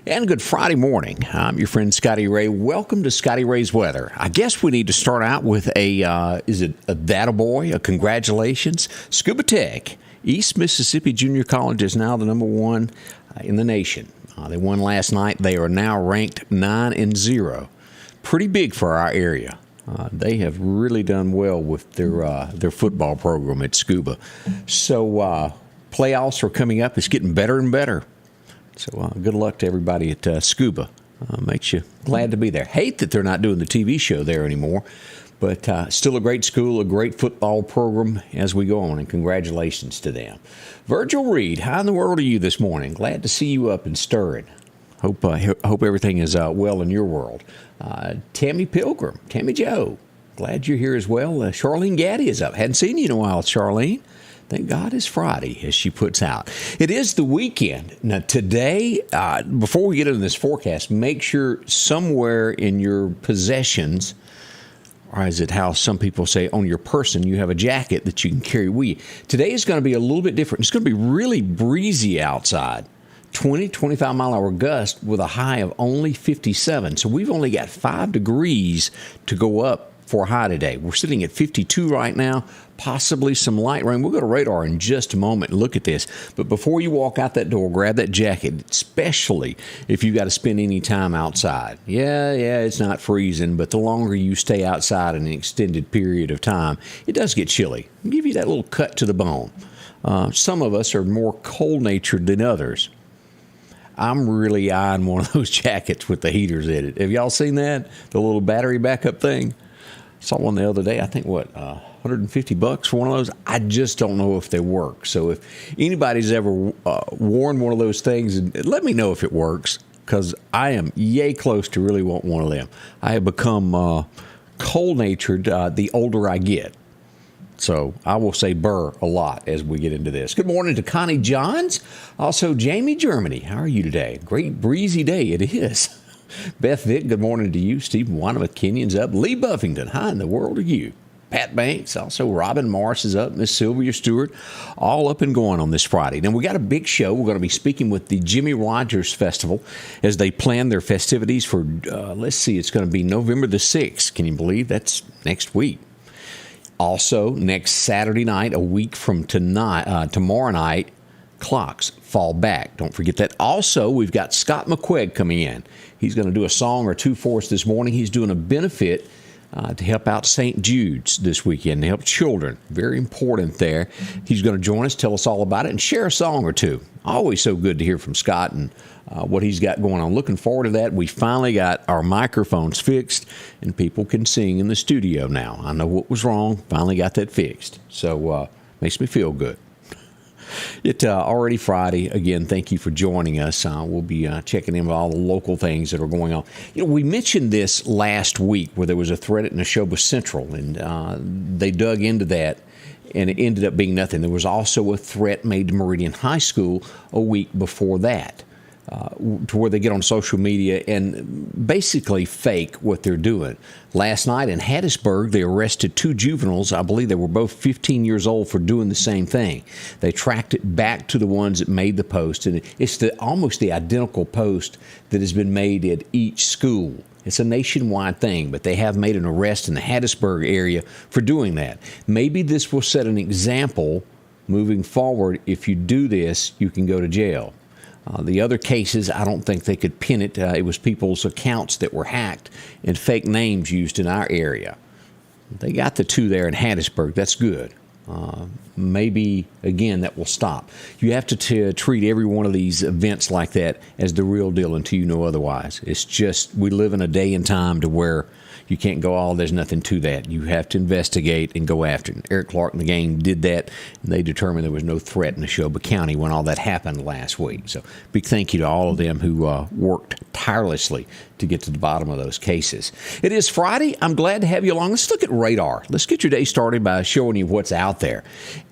And good Friday morning. I'm your friend Scotty Ray. Welcome to Scotty Ray's Weather. I guess we need to start out with is it a data boy, a congratulations? Scuba Tech. East Mississippi Junior College is now the number one in the nation. They won last night. They are now ranked 9-0. Pretty big for our area. They have really done well with their football program at Scuba. So playoffs are coming up. It's getting better and better. So good luck to everybody at Scuba. Makes you glad to be there. Hate that they're not doing the TV show there anymore, but still a great school, a great football program as we go on, and congratulations to them. Virgil Reed, how in the world are you this morning? Glad to see you up and stirring. Hope everything is well in your world. Tammy Pilgrim, Tammy Joe, glad you're here as well. Charlene Gaddy is up. Hadn't seen you in a while, Charlene. Thank God it's Friday, as she puts out. It is the weekend. Now, today, before we get into this forecast, make sure somewhere in your possessions, or is it how some people say on your person, you have a jacket that you can carry with you. Today is going to be a little bit different. It's going to be really breezy outside. 20, 25-mile-an-hour gust with a high of only 57. So we've only got 5 degrees to go up for a high today. We're sitting at 52 right now, possibly some light rain. We'll go to radar in just a moment and look at this. But before you walk out that door, grab that jacket, especially if you got to spend any time outside. Yeah, it's not freezing, but the longer you stay outside in an extended period of time, it does get chilly. It'll give you that little cut to the bone. Some of us are more cold-natured than others. I'm really eyeing one of those jackets with the heaters in it. Have y'all seen that? The little battery backup thing? Saw one the other day. I think, $150 for one of those? I just don't know if they work. So if anybody's ever worn one of those things, let me know if it works, because I am yay close to really want one of them. I have become cold-natured the older I get. So I will say burr a lot as we get into this. Good morning to Connie Johns. Also, Jamie Germany. How are you today? Great breezy day it is. Beth Vick, good morning to you. Stephen Wanamath Kenyon's up. Lee Buffington, how in the world are you? Pat Banks, also Robin Morris is up. Miss Sylvia Stewart, all up and going on this Friday. Now, we got a big show. We're going to be speaking with the Jimmy Rogers Festival as they plan their festivities for, it's going to be November the 6th. Can you believe that's next week? Also, next Saturday night, a week from tomorrow night, clocks fall back. Don't forget that. Also, we've got Scott McQuaig coming in. He's going to do a song or two for us this morning. He's doing a benefit to help out St. Jude's this weekend, to help children. Very important there. He's going to join us, tell us all about it, and share a song or two. Always so good to hear from Scott and what he's got going on. Looking forward to that. We finally got our microphones fixed, and people can sing in the studio now. I know what was wrong. Finally got that fixed. So makes me feel good. It's already Friday. Again, thank you for joining us. We'll be checking in with all the local things that are going on. You know, we mentioned this last week where there was a threat at Neshoba Central, and they dug into that, and it ended up being nothing. There was also a threat made to Meridian High School a week before that, to where they get on social media and basically fake what they're doing. Last night in Hattiesburg, they arrested 2 juveniles. I believe they were both 15 years old for doing the same thing. They tracked it back to the ones that made the post, and it's almost the identical post that has been made at each school. It's a nationwide thing, but they have made an arrest in the Hattiesburg area for doing that. Maybe this will set an example moving forward. If you do this, you can go to jail. The other cases, I don't think they could pin it. It was people's accounts that were hacked and fake names used in our area. They got the 2 there in Hattiesburg. That's good. Maybe, again, that will stop. You have to treat every one of these events like that as the real deal until you know otherwise. It's just we live in a day and time to where you can't go, there's nothing to that. You have to investigate and go after it. Eric Clark and the gang did that, and they determined there was no threat in Neshoba County when all that happened last week. So big thank you to all of them who worked tirelessly to get to the bottom of those cases. It is Friday. I'm glad to have you along. Let's look at radar. Let's get your day started by showing you what's out there.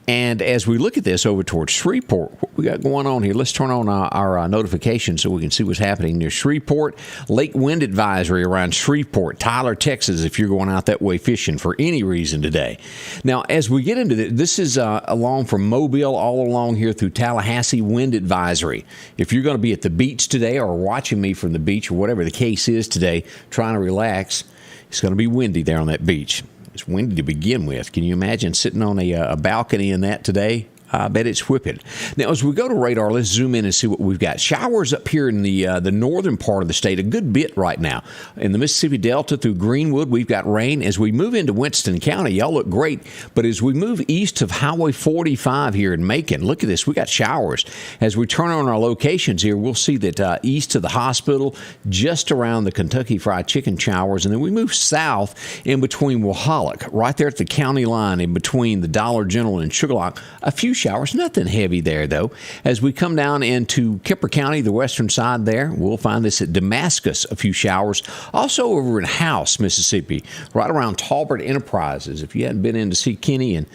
And as we look at this over towards Shreveport, what we got going on here, let's turn on our notifications so we can see what's happening near Shreveport. Lake wind advisory around Shreveport, Tyler, Texas, if you're going out that way fishing for any reason today. Now, as we get into this is along from Mobile all along here through Tallahassee, wind advisory. If you're going to be at the beach today or watching me from the beach or whatever the case is today, trying to relax, it's going to be windy there on that beach. It's windy to begin with. Can you imagine sitting on a balcony in that today? I bet it's whipping. Now, as we go to radar, let's zoom in and see what we've got. Showers up here in the northern part of the state, a good bit right now. In the Mississippi Delta through Greenwood, we've got rain. As we move into Winston County, y'all look great. But as we move east of Highway 45 here in Macon, look at this. We got showers. As we turn on our locations here, we'll see that east of the hospital, just around the Kentucky Fried Chicken showers. And then we move south in between Wahalak, right there at the county line in between the Dollar General and Sugarlock. A few showers, nothing heavy there, though. As we come down into Kemper County, the western side there, we'll find this at Damascus, a few showers. Also over in House, Mississippi, right around Talbert Enterprises. If you hadn't been in to see Kenny and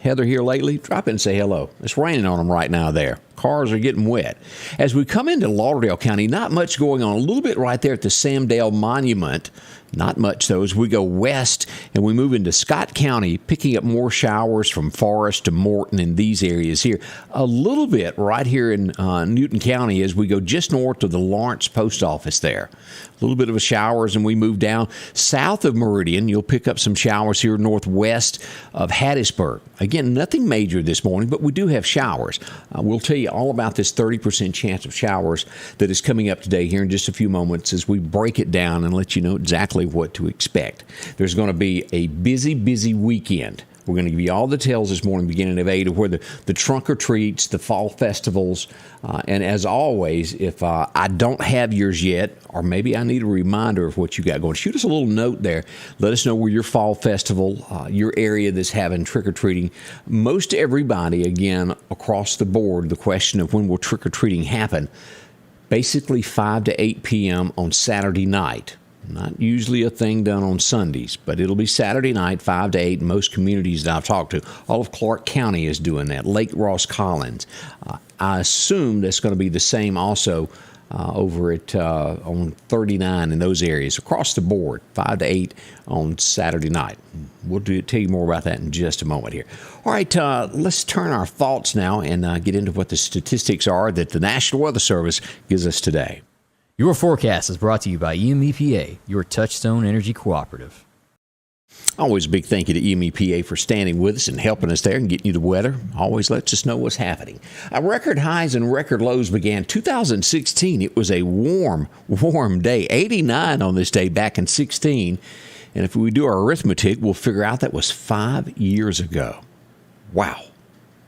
Heather here lately, drop in and say hello. It's raining on them right now there. Cars are getting wet. As we come into Lauderdale County, not much going on. A little bit right there at the Sam Dale Monument. Not much, though. As we go west and we move into Scott County, picking up more showers from Forest to Morton in these areas here. A little bit right here in Newton County as we go just north of the Lawrence Post Office there. A little bit of a showers, and we move down south of Meridian. You'll pick up some showers here northwest of Hattiesburg. Again, nothing major this morning, but we do have showers. We'll tell you all about this 30% chance of showers that is coming up today here in just a few moments as we break it down and let you know exactly what to expect. There's going to be a busy weekend. We're going to give you all the details this morning, beginning at 8, of where the trunk or treats, the fall festivals, and as always, if I don't have yours yet, or maybe I need a reminder of what you got going, shoot us a little note there. Let us know where your fall festival, your area that's having trick-or-treating. Most everybody, again, across the board, the question of when will trick-or-treating happen, basically 5 to 8 p.m. on Saturday night. Not usually a thing done on Sundays, but it'll be Saturday night, 5 to 8, in most communities that I've talked to. All of Clark County is doing that. Lake Ross Collins. I assume that's going to be the same also over at on 39 in those areas. Across the board, 5 to 8 on Saturday night. We'll tell you more about that in just a moment here. All right, let's turn our thoughts now and get into what the statistics are that the National Weather Service gives us today. Your forecast is brought to you by EMEPA, your Touchstone Energy Cooperative. Always a big thank you to EMEPA for standing with us and helping us there and getting you the weather. Always lets us know what's happening. Record highs and record lows began 2016. It was a warm day. 89 on this day back in 16. And if we do our arithmetic, we'll figure out that was 5 years ago. Wow.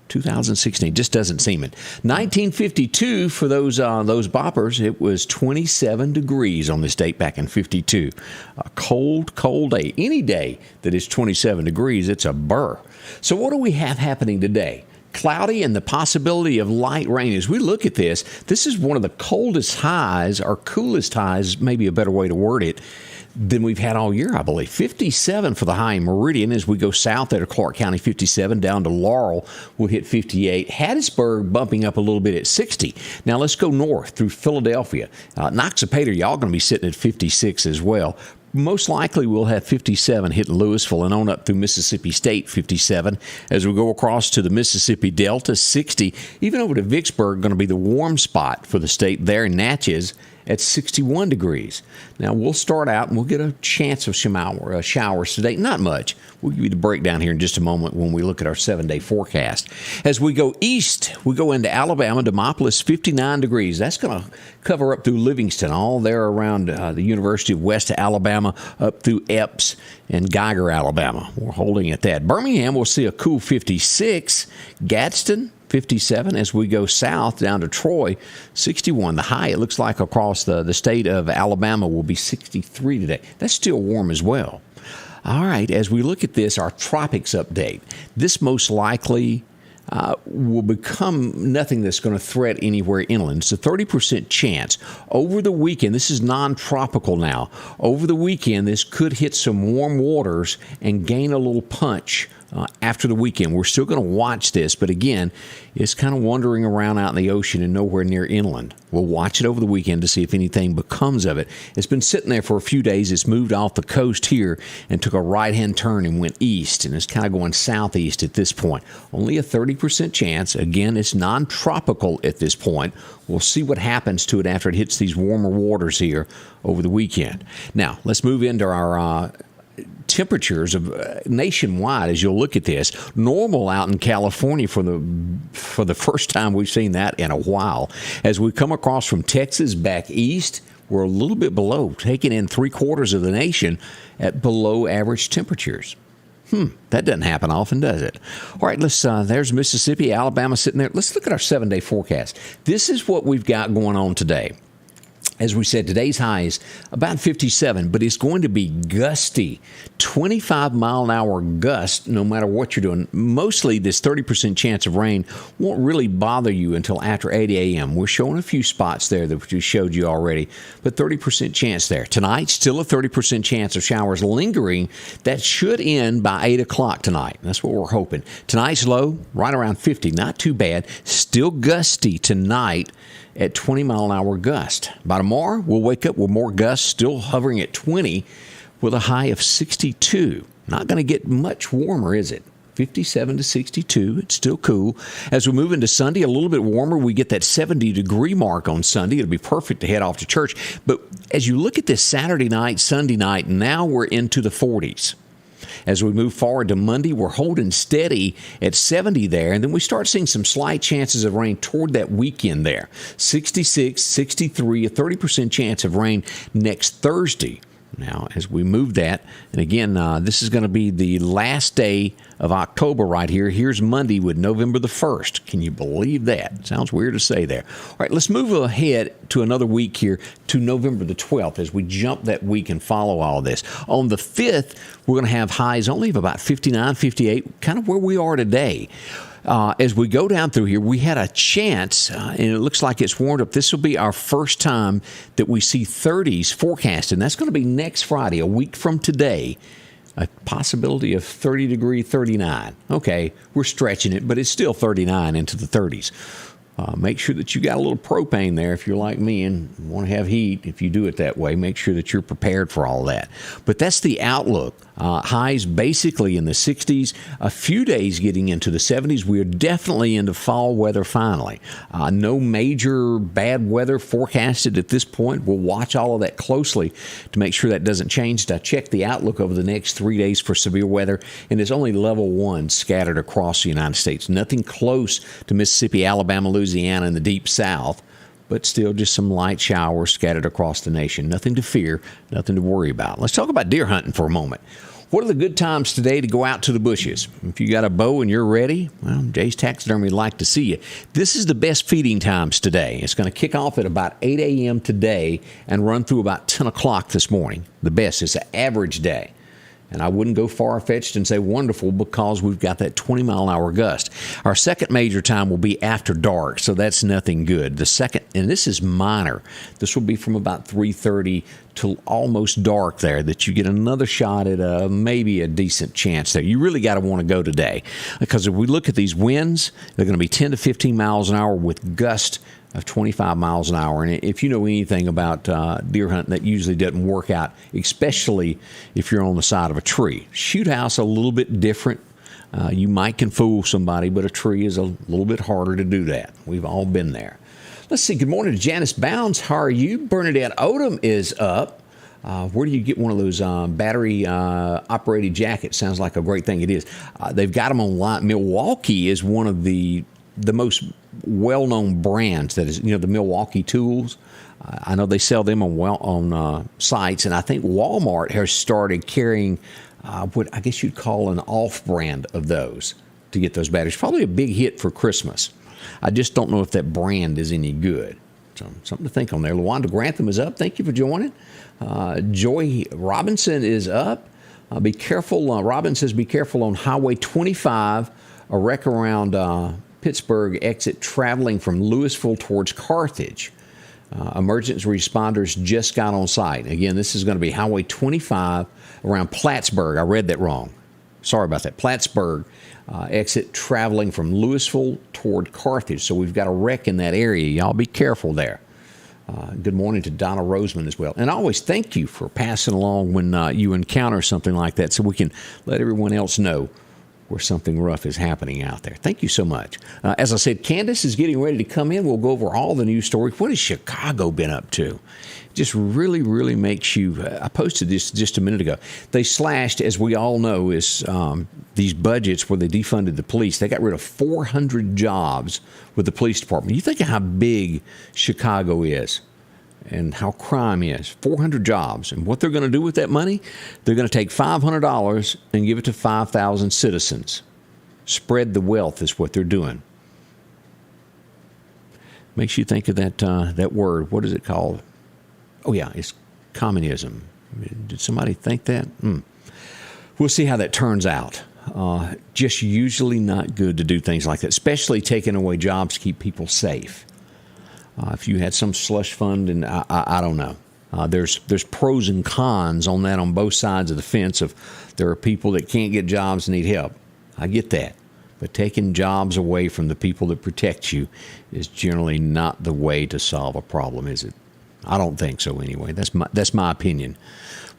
2016 just doesn't seem it. 1952 for those boppers, it was 27 degrees on this date back in 52. A cold day. Any day that is 27 degrees, it's a burr. So what do we have happening today? Cloudy and the possibility of light rain. As we look at this is one of the coldest highs, or coolest highs, maybe a better way to word it, than we've had all year, I believe. 57 for the high in Meridian. As we go south there to Clark County, 57. Down to Laurel, we'll hit 58. Hattiesburg bumping up a little bit at 60. Now let's go north through Philadelphia. Noxapater, y'all going to be sitting at 56 as well. Most likely we'll have 57 hitting Louisville and on up through Mississippi State, 57. As we go across to the Mississippi Delta, 60. Even over to Vicksburg, going to be the warm spot for the state there in Natchez at 61 degrees. Now, we'll start out and we'll get a chance of showers today. Not much. We'll give you the breakdown here in just a moment when we look at our 7-day forecast. As we go east, we go into Alabama, Demopolis, 59 degrees. That's going to cover up through Livingston, all there around the University of West Alabama, up through Epps and Geiger, Alabama. We're holding at that. Birmingham, we'll see a cool 56. Gadsden, 57. As we go south down to Troy, 61. The high, it looks like across the state of Alabama, will be 63 today. That's still warm as well. All right, as we look at this, our tropics update, this most likely will become nothing that's going to threat anywhere inland. It's a 30% chance. Over the weekend, this is non-tropical now. Over the weekend, this could hit some warm waters and gain a little punch after the weekend. We're still going to watch this, but again, it's kind of wandering around out in the ocean and nowhere near inland. We'll watch it over the weekend to see if anything becomes of it. It's been sitting there for a few days. It's moved off the coast here and took a right-hand turn and went east, and it's kind of going southeast at this point. Only a 30% chance. Again, it's non-tropical at this point. We'll see what happens to it after it hits these warmer waters here over the weekend. Now, let's move into our temperatures of nationwide as you'll look at this. Normal out in California for the first time we've seen that in a while. As we come across from Texas back east, we're a little bit below, taking in 3/4 of the nation at below average temperatures. That doesn't happen often, does it? All right, there's Mississippi, Alabama sitting there. Let's look at our 7-day forecast. This is what we've got going on today. As we said, today's high is about 57, but it's going to be gusty. 25-mile-an-hour gust, no matter what you're doing. Mostly this 30% chance of rain won't really bother you until after 8 a.m. We're showing a few spots there that we showed you already, but 30% chance there. Tonight, still a 30% chance of showers lingering. That should end by 8 o'clock tonight. That's what we're hoping. Tonight's low, right around 50. Not too bad. Still gusty tonight at 20-mile-an-hour gust. By tomorrow, we'll wake up with more gusts, still hovering at 20 with a high of 62. Not going to get much warmer, is it? 57 to 62. It's still cool. As we move into Sunday, a little bit warmer. We get that 70-degree mark on Sunday. It'll be perfect to head off to church. But as you look at this Saturday night, Sunday night, now we're into the 40s. As we move forward to Monday, we're holding steady at 70 there, and then we start seeing some slight chances of rain toward that weekend there. 66, 63, a 30% chance of rain next Thursday. Now, as we move that, and again, this is going to be the last day of October right here. Here's Monday with November the 1st. Can you believe that? Sounds weird to say there. All right, let's move ahead to another week here to November the 12th as we jump that week and follow all this. On the 5th, we're going to have highs only of about 59, 58, kind of where we are today. As we go down through here, we had a chance, and it looks like it's warmed up. This will be our first time that we see 30s forecasted, and that's going to be next Friday, a week from today. A possibility of 30-degree, 39. Okay, we're stretching it, but it's still 39 into the 30s. Make sure that you got a little propane there if you're like me and want to have heat. If you do it that way, make sure that you're prepared for all that. But that's the outlook. Highs basically in the 60s, a few days getting into the 70s. We're definitely into fall weather finally. No major bad weather forecasted at this point. We'll watch all of that closely to make sure that doesn't change. I checked the outlook over the next 3 days for severe weather, and it's only level 1 scattered across the United States. Nothing close to Mississippi, Alabama, Louisiana, and the deep south, but still just some light showers scattered across the nation. Nothing to fear, nothing to worry about. Let's talk about deer hunting for a moment. What are the good times today to go out to the bushes? If you got a bow and you're ready, well, Jay's Taxidermy would like to see you. This is the best feeding times today. It's going to kick off at about 8 a.m. today and run through about 10 o'clock this morning. The best. It's an average day. And I wouldn't go far-fetched and say wonderful because we've got that 20-mile-an-hour gust. Our second major time will be after dark, so that's nothing good. The second, and this is minor, this will be from about 3:30 till almost dark there, that you get another shot at maybe a decent chance there. You really got to want to go today because if we look at these winds, they're going to be 10 to 15 miles an hour with gust of 25 miles an hour. And if you know anything about deer hunting, that usually doesn't work out, especially if you're on the side of a tree. Shoot house a little bit different. You might can fool somebody, but a tree is a little bit harder to do that. We've all been there. Let's see. Good morning to Janice Bounds. How are you? Bernadette Odom is up. Where do you get one of those battery-operated jackets? Sounds like a great thing. It is. They've got them online. Milwaukee is one of the most well-known brands. That is, the Milwaukee tools. I know they sell them on sites, and I think Walmart has started carrying what I guess you'd call an off-brand of those to get those batteries. Probably a big hit for Christmas. I just don't know if that brand is any good. So something to think on there. LaWanda Grantham is up. Thank you for joining. Joy Robinson is up. Be careful. Robin says be careful on Highway 25, a wreck around Pittsburgh exit traveling from Louisville towards Carthage. Emergency responders just got on site. Again, this is going to be Highway 25 around Plattsburgh. I read that wrong. sorry about that, Plattsburgh exit traveling from Louisville toward Carthage. So we've got a wreck in that area. Y'all be careful there. Good morning to Donna Roseman as well. And I always thank you for passing along when you encounter something like that so we can let everyone else know where something rough is happening out there. Thank you so much. As I said, Candace is getting ready to come in. We'll go over all the news stories. What has Chicago been up to? Just really, really makes you... I posted this just a minute ago. They slashed, as we all know, these budgets where they defunded the police. They got rid of 400 jobs with the police department. You think of how big Chicago is and how crime is. 400 jobs. And what they're going to do with that money? They're going to take $500 and give it to 5,000 citizens. Spread the wealth is what they're doing. Makes you think of that word. What is it called? Oh, yeah, it's communism. Did somebody think that? We'll see how that turns out. Just usually not good to do things like that, especially taking away jobs to keep people safe. If you had some slush fund, and I don't know. There's pros and cons on that on both sides of the fence. Of there are people that can't get jobs and need help. I get that. But taking jobs away from the people that protect you is generally not the way to solve a problem, is it? I don't think so anyway. That's my opinion.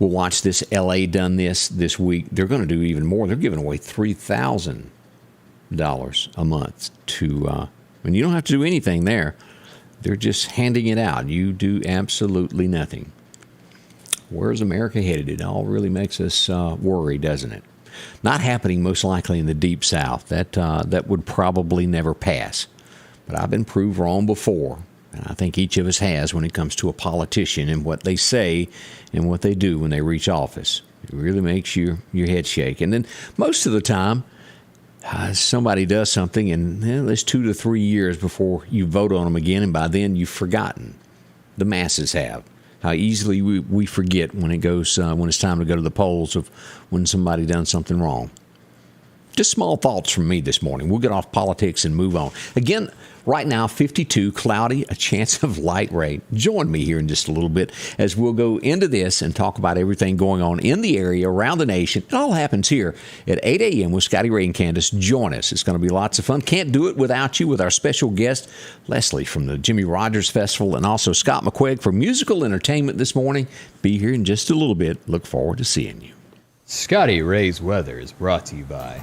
We'll watch this. L.A. done this week. They're going to do even more. They're giving away $3,000 a month to, and you don't have to do anything there. They're just handing it out. You do absolutely nothing. Where's America headed? It all really makes us worry, doesn't it? Not happening most likely in the Deep South. That would probably never pass. But I've been proved wrong before. And I think each of us has when it comes to a politician and what they say and what they do when they reach office. It really makes your head shake. And then most of the time, somebody does something and there's 2 to 3 years before you vote on them again, and by then you've forgotten. The masses have. How easily we forget when when it's time to go to the polls of when somebody done something wrong. Just small thoughts from me this morning. We'll get off politics and move on. Again, right now, 52, cloudy, a chance of light rain. Join me here in just a little bit as we'll go into this and talk about everything going on in the area, around the nation. It all happens here at 8 a.m. with Scotty Ray and Candace. Join us. It's going to be lots of fun. Can't do it without you with our special guest, Leslie from the Jimmy Rogers Festival, and also Scott McQuaig for musical entertainment this morning. Be here in just a little bit. Look forward to seeing you. Scotty Ray's Weather is brought to you by